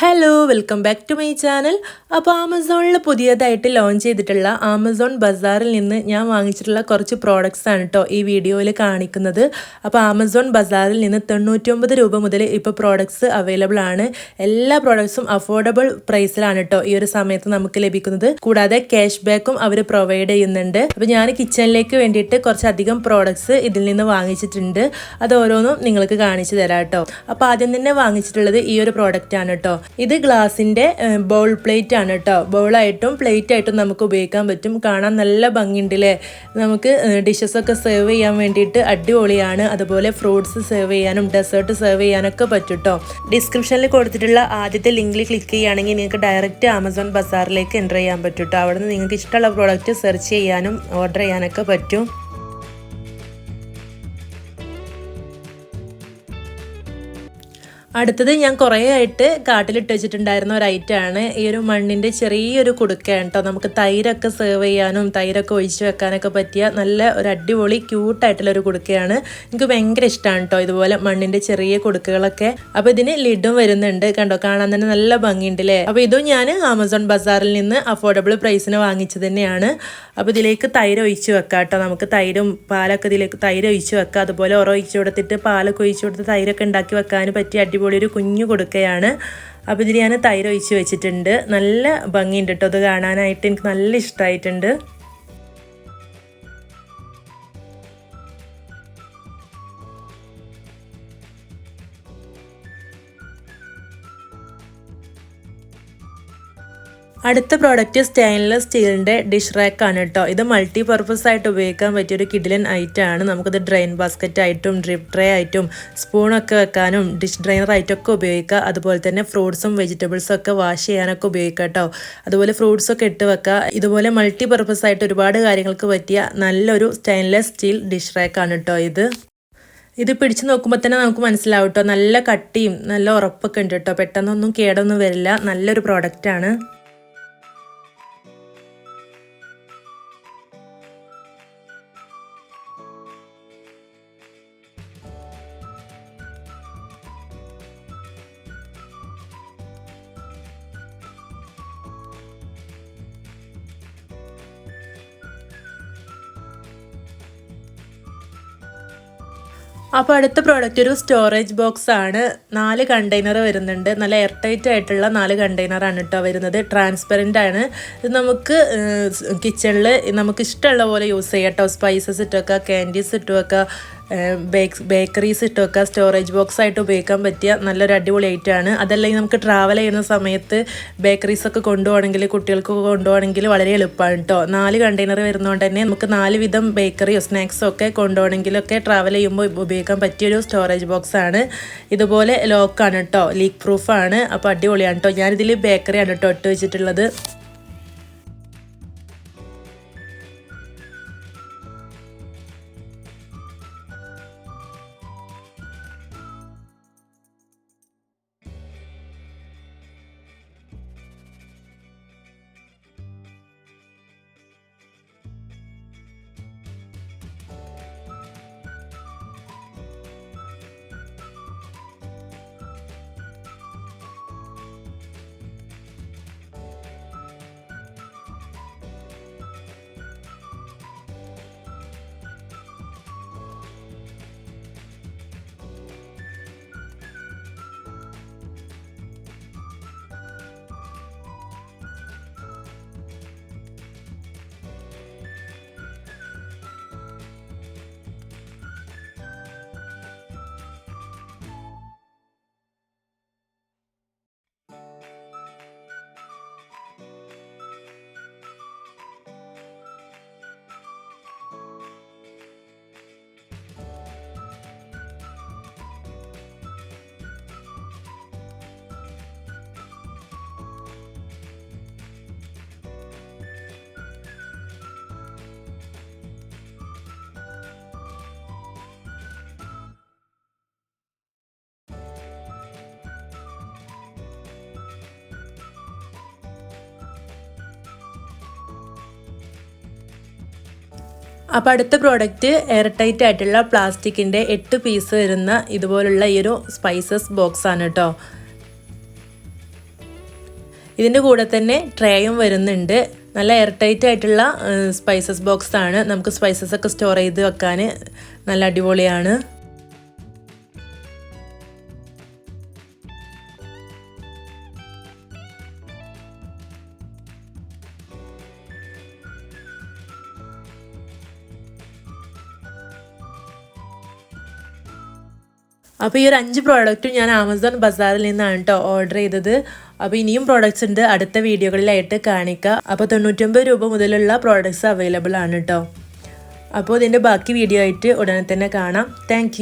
Hello welcome back to my channel. അപ്പോൾ ആമസോണിൽ പുതിയതായിട്ട് ലോഞ്ച് ചെയ്തിട്ടുള്ള ആമസോൺ ബസാറിൽ നിന്ന് ഞാൻ വാങ്ങിച്ചിട്ടുള്ള കുറച്ച് പ്രോഡക്റ്റ്സ് ആണ് കേട്ടോ ഈ വീഡിയോയിൽ കാണിക്കുന്നത്. അപ്പോൾ ആമസോൺ ബസാറിൽ നിന്ന് 99 രൂപ മുതൽ ഇപ്പോൾ പ്രോഡക്റ്റ്സ് അവൈലബിൾ ആണ്. എല്ലാ പ്രോഡക്ട്സും അഫോർഡബിൾ പ്രൈസിലാണ് കേട്ടോ ഈ ഒരു സമയത്ത് നമുക്ക് ലഭിക്കുന്നത്. കൂടാതെ ക്യാഷ് ബാക്കും അവർ പ്രൊവൈഡ് ചെയ്യുന്നുണ്ട്. അപ്പോൾ ഞാൻ കിച്ചണിലേക്ക് വേണ്ടിയിട്ട് കുറച്ചധികം പ്രോഡക്ട്സ് ഇതിൽ നിന്ന് വാങ്ങിച്ചിട്ടുണ്ട്. അത് ഓരോന്നും നിങ്ങൾക്ക് കാണിച്ചു തരാം കേട്ടോ. അപ്പോൾ ആദ്യം തന്നെ വാങ്ങിച്ചിട്ടുള്ളത് ഈ ഒരു പ്രോഡക്റ്റ് ആണ് കേട്ടോ. ഇത് ഗ്ലാസിന്റെ ബൗൾ പ്ലേറ്റ് ആണ് കേട്ടോ. ബൗളായിട്ടും പ്ലേറ്റ് ആയിട്ടും നമുക്ക് ഉപയോഗിക്കാൻ പറ്റും. കാണാൻ നല്ല ഭംഗിയുണ്ടല്ലേ. നമുക്ക് ഡിഷസ് ഒക്കെ സെർവ് ചെയ്യാൻ വേണ്ടിയിട്ട് അടിപൊളിയാണ്. അതുപോലെ ഫ്രൂട്ട്സ് സെർവ് ചെയ്യാനും ഡെസേർട്ട് സെർവ് ചെയ്യാനൊക്കെ പറ്റും കേട്ടോ. ഡിസ്ക്രിപ്ഷനിൽ കൊടുത്തിട്ടുള്ള ആദ്യത്തെ ലിങ്കിൽ ക്ലിക്ക് ചെയ്യുകയാണെങ്കിൽ നിങ്ങൾക്ക് ഡയറക്റ്റ് ആമസോൺ ബസാറിലേക്ക് എൻ്റർ ചെയ്യാൻ പറ്റും കേട്ടോ. അവിടെ നിന്ന് നിങ്ങൾക്ക് ഇഷ്ടമുള്ള പ്രോഡക്റ്റ് സെർച്ച് ചെയ്യാനും ഓർഡർ ചെയ്യാനൊക്കെ പറ്റും. അടുത്തത് ഞാൻ കുറേ ആയിട്ട് കാട്ടിലിട്ട് വെച്ചിട്ടുണ്ടായിരുന്ന ഒരു ഐറ്റമാണ് ഈ ഒരു മണ്ണിൻ്റെ ചെറിയൊരു കുടുക്കയാണ് കേട്ടോ. നമുക്ക് തൈരൊക്കെ സെർവ് ചെയ്യാനും തൈരൊക്കെ ഒഴിച്ച് വെക്കാനൊക്കെ പറ്റിയ നല്ല ഒരു അടിപൊളി ക്യൂട്ടായിട്ടുള്ളൊരു കുടുക്കയാണ്. എനിക്ക് ഭയങ്കര ഇഷ്ടമാണ് കേട്ടോ ഇതുപോലെ മണ്ണിൻ്റെ ചെറിയ കുടുക്കകളൊക്കെ. അപ്പോൾ ഇതിന് ലിഡും വരുന്നുണ്ട് കണ്ടോ. കാണാൻ തന്നെ നല്ല ഭംഗിയുണ്ട് അല്ലേ. അപ്പോൾ ഇതും ഞാൻ ആമസോൺ ബസാറിൽ നിന്ന് അഫോർഡബിൾ പ്രൈസിന് വാങ്ങിച്ചത് തന്നെയാണ്. അപ്പോൾ ഇതിലേക്ക് തൈര് ഒഴിച്ച് വെക്കാം കേട്ടോ. നമുക്ക് തൈരും പാലൊക്കെ ഇതിലേക്ക് തൈര് ഒഴിച്ച് വെക്കാം. അതുപോലെ ഒഴിച്ച് കൊടുത്തിട്ട് പാലൊക്കെ ഒഴിച്ച് കൊടുത്ത് തൈരൊക്കെ ഉണ്ടാക്കി വെക്കാൻ പറ്റിയ അടിപൊളി ഒരു കുഞ്ഞു കൊടുക്കയാണ്. അപ്പോൾ ഇതിൽ ഞാൻ തൈര് ഒഴിച്ച് വെച്ചിട്ടുണ്ട്. നല്ല ഭംഗിയുണ്ട് കേട്ടോ. അത് കാണാനായിട്ട് എനിക്ക് നല്ല ഇഷ്ടമായിട്ടുണ്ട്. അടുത്ത പ്രോഡക്റ്റ് സ്റ്റെയിൻലെസ് സ്റ്റീലിൻ്റെ ഡിഷ് റാക്ക് ആണ് കേട്ടോ. ഇത് മൾട്ടി പർപ്പസ് ആയിട്ട് ഉപയോഗിക്കാൻ പറ്റിയൊരു കിഡിലൻ ഐറ്റം ആണ്. നമുക്കിത് ഡ്രെയിൻ ബാസ്ക്കറ്റ് ആയിട്ടും ഡ്രിപ്പ് ട്രേ ആയിട്ടും സ്പൂണൊക്കെ വെക്കാനും ഡിഷ് ഡ്രെയിനർ ആയിട്ടൊക്കെ ഉപയോഗിക്കുക. അതുപോലെ തന്നെ ഫ്രൂട്ട്സും വെജിറ്റബിൾസും ഒക്കെ വാഷ് ചെയ്യാനൊക്കെ ഉപയോഗിക്കുക കേട്ടോ. അതുപോലെ ഫ്രൂട്ട്സൊക്കെ ഇട്ട് വെക്കുക. ഇതുപോലെ മൾട്ടി പർപ്പസ് ആയിട്ട് ഒരുപാട് കാര്യങ്ങൾക്ക് പറ്റിയ നല്ലൊരു സ്റ്റെയിൻലെസ് സ്റ്റീൽ ഡിഷ് റാക്ക് ആണ് കേട്ടോ ഇത് പിടിച്ച് നോക്കുമ്പോൾ തന്നെ നമുക്ക് മനസ്സിലാവും കേട്ടോ. നല്ല കട്ടിയും നല്ല ഉറപ്പൊക്കെ ഉണ്ട് കേട്ടോ. പെട്ടെന്നൊന്നും കേടൊന്നും വരില്ല. നല്ലൊരു പ്രോഡക്റ്റാണ്. അപ്പോൾ അടുത്ത പ്രോഡക്റ്റ് ഒരു സ്റ്റോറേജ് ബോക്സ് ആണ്. 4 കണ്ടെയ്നർ വരുന്നുണ്ട്. നല്ല എയർ ടൈറ്റ് ആയിട്ടുള്ള 4 കണ്ടെയ്നറാണ് കേട്ടോ വരുന്നത്. ട്രാൻസ്പെറൻ്റ് ആണ്. ഇത് നമുക്ക് കിച്ചണിൽ നമുക്ക് ഇഷ്ടമുള്ള പോലെ യൂസ് ചെയ്യാം കേട്ടോ. സ്പൈസസ് ഇട്ട് വെക്കുക, ക്യാൻഡീസ് ഇട്ട് വെക്കുക, ബേക്കറീസ് ഇട്ട് വെക്കുക. സ്റ്റോറേജ് ബോക്സ് ആയിട്ട് ഉപയോഗിക്കാൻ പറ്റിയ നല്ലൊരു അടിപൊളി ഐറ്റമാണ്. അതല്ലെങ്കിൽ നമുക്ക് ട്രാവൽ ചെയ്യുന്ന സമയത്ത് ബേക്കറീസൊക്കെ കൊണ്ടുപോകണമെങ്കിൽ കുട്ടികൾക്കൊക്കെ കൊണ്ടുപോകണമെങ്കിൽ വളരെ എളുപ്പമാണ് കേട്ടോ. 4 കണ്ടെയ്നർ വരുന്നതുകൊണ്ട് തന്നെ നമുക്ക് 4 വിധം ബേക്കറിയോ സ്നാക്സോ ഒക്കെ കൊണ്ടുപോകണമെങ്കിലൊക്കെ ട്രാവൽ ചെയ്യുമ്പോൾ ഉപയോഗിക്കാൻ പറ്റിയൊരു സ്റ്റോറേജ് ബോക്സ് ആണ്. ഇതുപോലെ ലോക്കാണ് കേട്ടോ. ലീക്ക് പ്രൂഫാണ്. അപ്പോൾ അടിപൊളിയാണ് കേട്ടോ. ഞാനിതിൽ ബേക്കറിയാണ് കേട്ടോ ഇട്ട് വെച്ചിട്ടുള്ളത്. അപ്പോൾ അടുത്ത പ്രോഡക്റ്റ് എയർ ടൈറ്റ് ആയിട്ടുള്ള പ്ലാസ്റ്റിക്കിൻ്റെ 8 പീസ് വരുന്ന ഇതുപോലുള്ള ഈ ഒരു സ്പൈസസ് ബോക്സ് ആണ് കേട്ടോ. ഇതിൻ്റെ കൂടെ തന്നെ ട്രേയും വരുന്നുണ്ട്. നല്ല എയർ ടൈറ്റ് ആയിട്ടുള്ള സ്പൈസസ് ബോക്സ് ആണ്. നമുക്ക് സ്പൈസസ് ഒക്കെ സ്റ്റോർ ചെയ്ത് വെക്കാൻ നല്ല അടിപൊളിയാണ്. അപ്പോൾ ഈ ഒരു 5 പ്രോഡക്റ്റും ഞാൻ ആമസോൺ ബസാറിൽ നിന്നാണ് കേട്ടോ ഓർഡർ ചെയ്തത്. അപ്പോൾ ഇനിയും പ്രോഡക്റ്റ്സ് ഉണ്ട്, അടുത്ത വീഡിയോകളിലായിട്ട് കാണിക്കുക. അപ്പോൾ 99 രൂപ മുതലുള്ള പ്രോഡക്റ്റ്സ് അവൈലബിൾ ആണ് കേട്ടോ. അപ്പോൾ ഇതിൻ്റെ ബാക്കി വീഡിയോ ആയിട്ട് ഉടനെ തന്നെ കാണാം. താങ്ക്